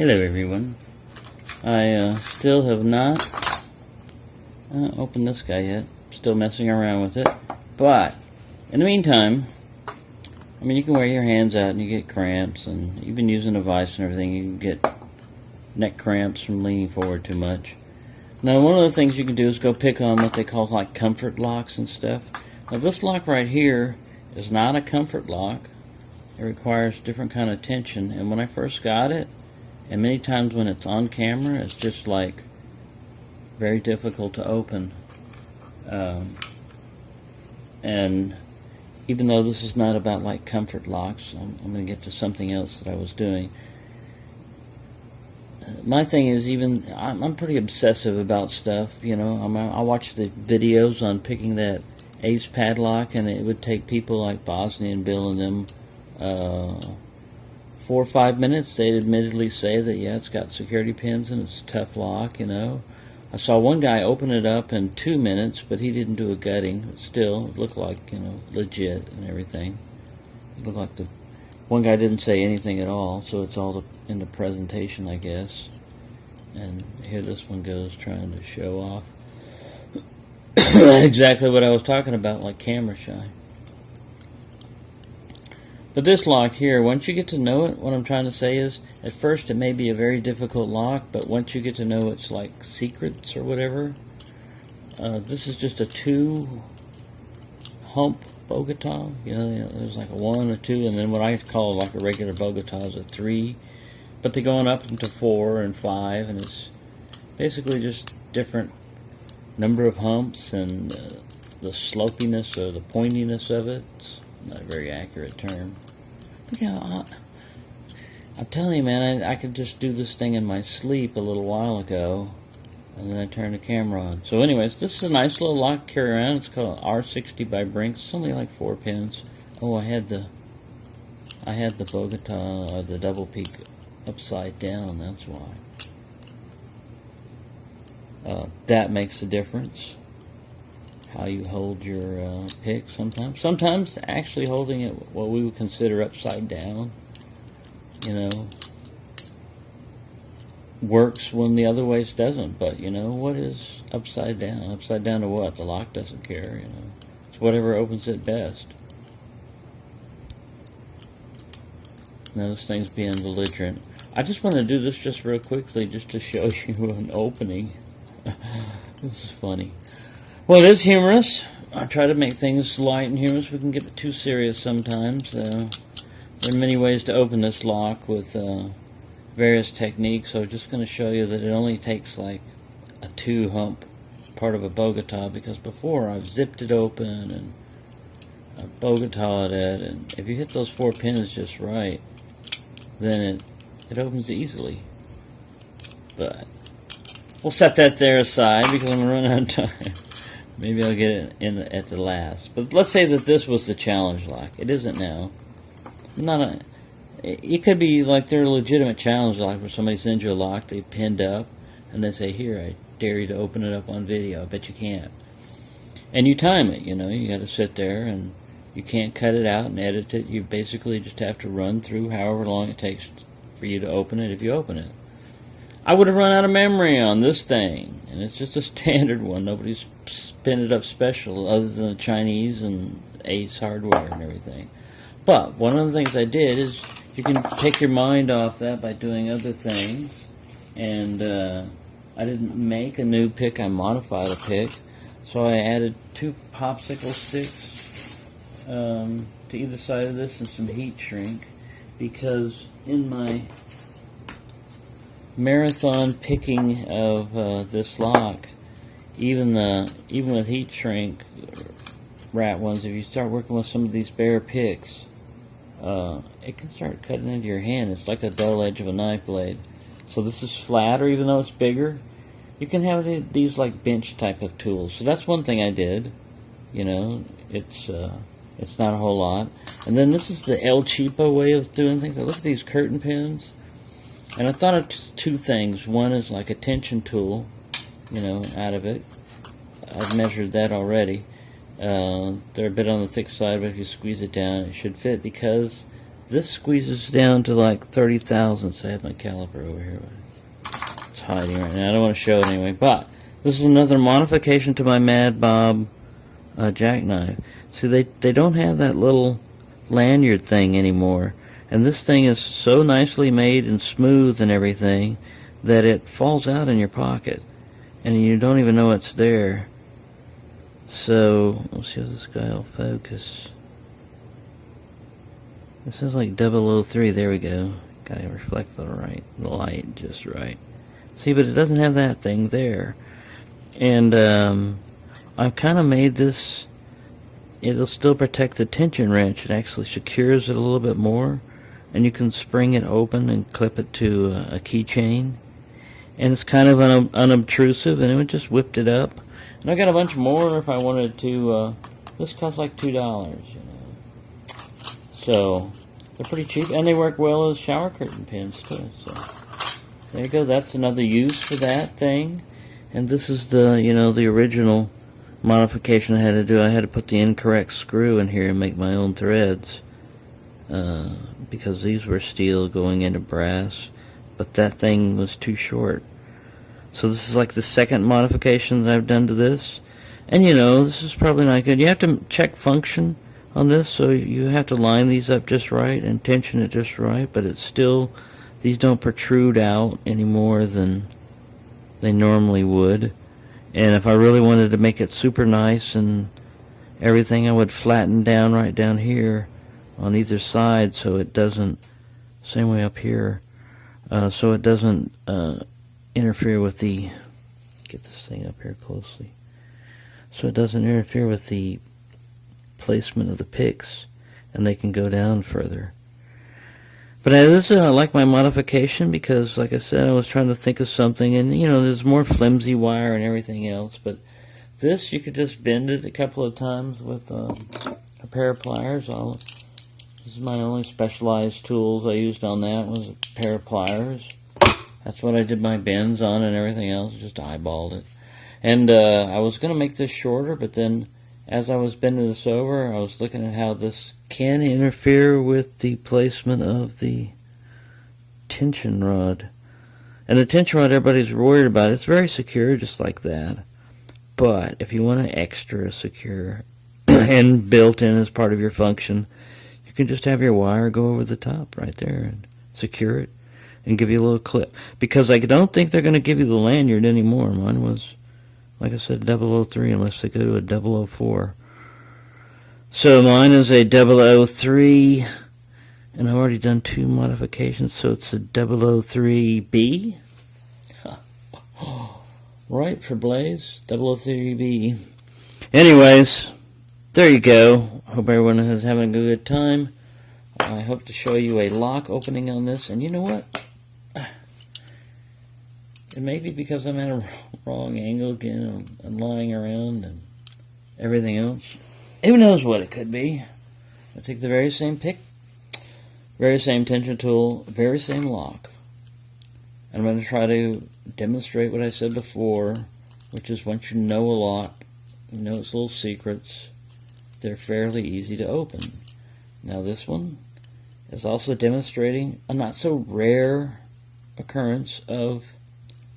Hello everyone. I still have not opened this guy yet. Still messing around with it. But, in the meantime, I mean, you can wear your hands out and you get cramps, and you've been using a vise and everything, you can get neck cramps from leaning forward too much. Now, one of the things you can do is go pick on what they call like comfort locks and stuff. Now, this lock right here is not a comfort lock. It requires different kind of tension, and when I first got it, and many times when it's on camera, it's just like very difficult to open. And even though this is not about like comfort locks, I'm going to get to something else that I was doing. My thing is, I'm pretty obsessive about stuff, you know. I watch the videos on picking that ace padlock, and it would take people like Bosnia and Bill and them 4 or 5 minutes. They'd admittedly say that, yeah, it's got security pins and it's a tough lock, you know. I saw one guy open it up in 2 minutes, but he didn't do a gutting. But still, it looked like, you know, legit and everything. It looked like one guy didn't say anything at all, so it's all in the presentation, I guess. And here this one goes, trying to show off exactly what I was talking about, like camera shy. But this lock here, once you get to know it, what I'm trying to say is, at first it may be a very difficult lock, but once you get to know its like secrets or whatever, this is just a 2-hump Bogota. You know, there's like a 1, a 2, and then what I call like a regular Bogota is a 3. But they're going up into 4 and 5, and it's basically just different number of humps and the slopiness or the pointiness of it. It's not a very accurate term. But yeah, I'm telling you, man, I could just do this thing in my sleep a little while ago, and then I turned the camera on. So anyways, this is a nice little lock to carry around. It's called R60 by Brinks. It's only like 4 pins. Oh, I had the Bogota, or the double peak upside down, that's why. That makes a difference. How you hold your pick sometimes. Sometimes actually holding it what we would consider upside down, you know, works when the other ways doesn't. But, you know, what is upside down? Upside down to what? The lock doesn't care, you know. It's whatever opens it best. Now this thing's being belligerent. I just want to do this just real quickly just to show you an opening. This is funny. Well, it is humorous. I try to make things light and humorous. We can get too serious sometimes. There are many ways to open this lock with various techniques. So I'm just going to show you that it only takes like a 2-hump part of a Bogota, because before I've zipped it open and I've Bogota'd it, and if you hit those 4 pins just right, then it opens easily. But we'll set that there aside because I'm going to run out of time. Maybe I'll get it in at the last. But let's say that this was the challenge lock. It isn't now. It could be like they're a legitimate challenge lock where somebody sends you a lock they pinned up, and they say, "Here, I dare you to open it up on video." I bet you can't. And you time it. You know, you got to sit there, and you can't cut it out and edit it. You basically just have to run through however long it takes for you to open it if you open it. I would have run out of memory on this thing, and it's just a standard one. Nobody's pinned it up special other than the Chinese and Ace hardware and everything. But one of the things I did is you can take your mind off that by doing other things. And I didn't make a new pick, I modified a pick. So I added 2 popsicle sticks to either side of this and some heat shrink, because in my marathon picking of this lock, even with heat shrink rat ones, if you start working with some of these bare picks, it can start cutting into your hand. It's like a dull edge of a knife blade. So this is flatter, even though it's bigger. You can have these like bench type of tools. So that's one thing I did. You know, it's not a whole lot. And then this is the El Cheapo way of doing things. I look at these curtain pins, and I thought of 2 things. One is like a tension tool, you know, out of it. I've measured that already. They're a bit on the thick side, but if you squeeze it down, it should fit, because This squeezes down to like 30 thousandths. I have my caliper over here. It's hiding right now. I don't want to show it anyway. But this is another modification to my Mad Bob jackknife. See, they don't have that little lanyard thing anymore. And this thing is so nicely made and smooth and everything that it falls out in your pocket. And you don't even know it's there. So, let's see if this guy will focus. This is like 003. There we go. Gotta reflect the light just right. See, but it doesn't have that thing there. And I've kind of made this. It'll still protect the tension wrench. It actually secures it a little bit more, and you can spring it open and clip it to a keychain. And it's kind of unobtrusive, and it just whipped it up. And I got a bunch more if I wanted to. This costs like $2. So, they're pretty cheap, and they work well as shower curtain pins, too. So, there you go. That's another use for that thing. And this is the, the original modification I had to do. I had to put the incorrect screw in here and make my own threads. Because these were steel going into brass. But that thing was too short. So this is like the second modification that I've done to this. And, this is probably not good. You have to check function on this, so you have to line these up just right and tension it just right, but it's still, these don't protrude out any more than they normally would. And if I really wanted to make it super nice and everything, I would flatten down right down here on either side so it doesn't, same way up here, so it doesn't interfere with the, get this thing up here closely, so it doesn't interfere with the placement of the picks, and they can go down further. But I like my modification because, like I said, I was trying to think of something, and there's more flimsy wire and everything else, but this you could just bend it a couple of times with a pair of pliers. This is my only specialized tools I used on that was a pair of pliers. That's what I did my bends on, and everything else just eyeballed it. And I was going to make this shorter, but then as I was bending this over, I was looking at how this can interfere with the placement of the tension rod. And the tension rod, everybody's worried about. It's very secure, just like that. But if you want it extra secure and built in as part of your function, you can just have your wire go over the top right there and secure it and give you a little clip. Because I don't think they're going to give you the lanyard anymore. Mine was, like I said, 003 unless they go to a 004. So mine is a 003, and I've already done 2 modifications, so it's a 003B. Right for Blaze, 003B. Anyways, there you go. Hope everyone is having a good time. I hope to show you a lock opening on this, and you know what? It may be because I'm at a wrong angle again and lying around and everything else. Who knows what it could be? I take the very same pick, very same tension tool, very same lock. I'm going to try to demonstrate what I said before, which is once you know a lock, you know its little secrets, they're fairly easy to open. Now this one is also demonstrating a not so rare occurrence of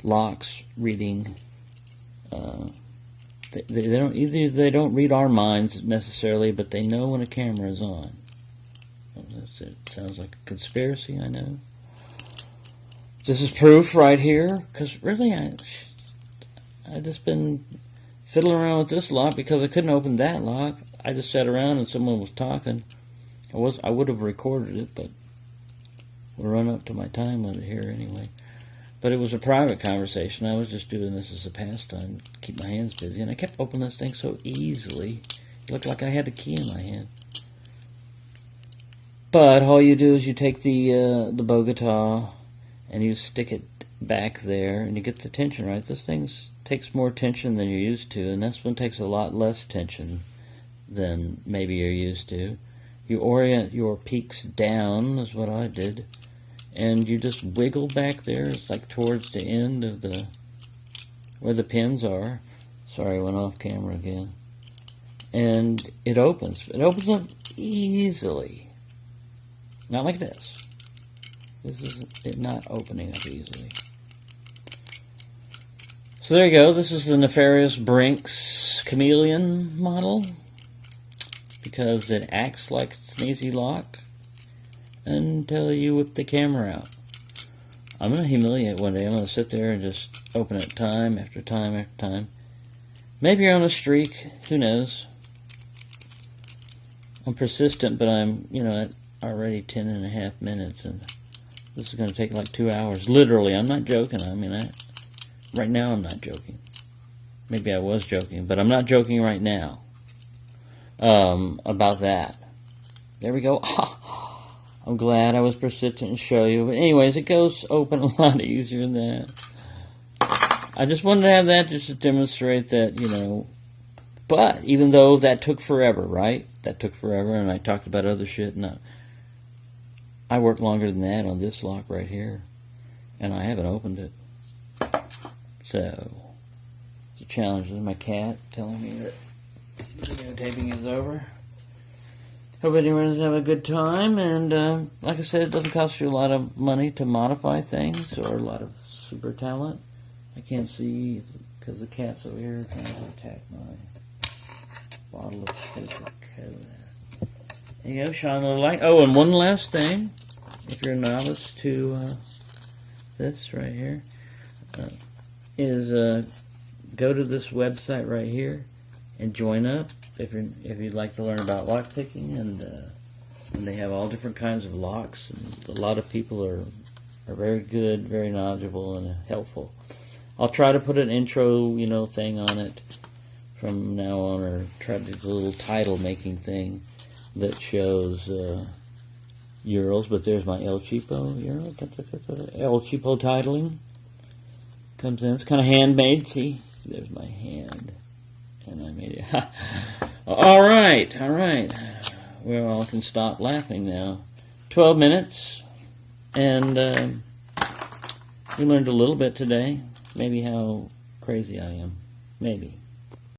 locks reading. They don't read our minds necessarily, but they know when a camera is on. That's it. Sounds like a conspiracy, I know. This is proof right here, because really I just been fiddling around with this lock because I couldn't open that lock. I just sat around and someone was talking. I would have recorded it, but we'll run up to my time limit here anyway. But it was a private conversation. I was just doing this as a pastime, keep my hands busy, and I kept opening this thing so easily. It looked like I had the key in my hand. But all you do is you take the Bogota and you stick it back there, and you get the tension right. This thing takes more tension than you're used to, and this one takes a lot less tension than maybe you're used to. You orient your peaks down, is what I did, and you just wiggle back there. It's like towards the end of where the pins are. Sorry, I went off camera again. And it opens. It opens up easily. Not like this. This is it not opening up easily. So there you go. This is the Nefarious Brinks Chameleon model, because it acts like it's an easy lock until you whip the camera out. I'm going to humiliate one day. I'm going to sit there and just open it time after time after time. Maybe you're on a streak. Who knows? I'm persistent, but I'm, at already 10.5 minutes, and this is going to take like 2 hours. Literally, I'm not joking. Right now I'm not joking. Maybe I was joking, but I'm not joking right now about that. There we go. I'm glad I was persistent and show you. But anyways, it goes open a lot easier than that. I just wanted to have that just to demonstrate that, But even though that took forever, right? That took forever, and I talked about other shit. No, I worked longer than that on this lock right here, and I haven't opened it. So, it's a challenge. This is my cat telling me that videotaping is over. Hope everyone's having a good time, and like I said, it doesn't cost you a lot of money to modify things, or a lot of super talent. I can't see because the cat's over here trying to attack my bottle of Coca-Cola. There you go, shine a little light. Oh, and one last thing, if you're a novice to this right here, is go to this website right here and join up if you'd like to learn about lock picking, and they have all different kinds of locks, and a lot of people are very good, very knowledgeable, and helpful. I'll try to put an intro, thing on it from now on, or try to do a little title making thing that shows Urals. But there's my El Cheapo Ural. El Cheapo titling comes in. It's kind of handmade. See, there's my hand, and I made it. All right. Well, I can stop laughing now. 12 minutes, and we learned a little bit today. Maybe how crazy I am. Maybe.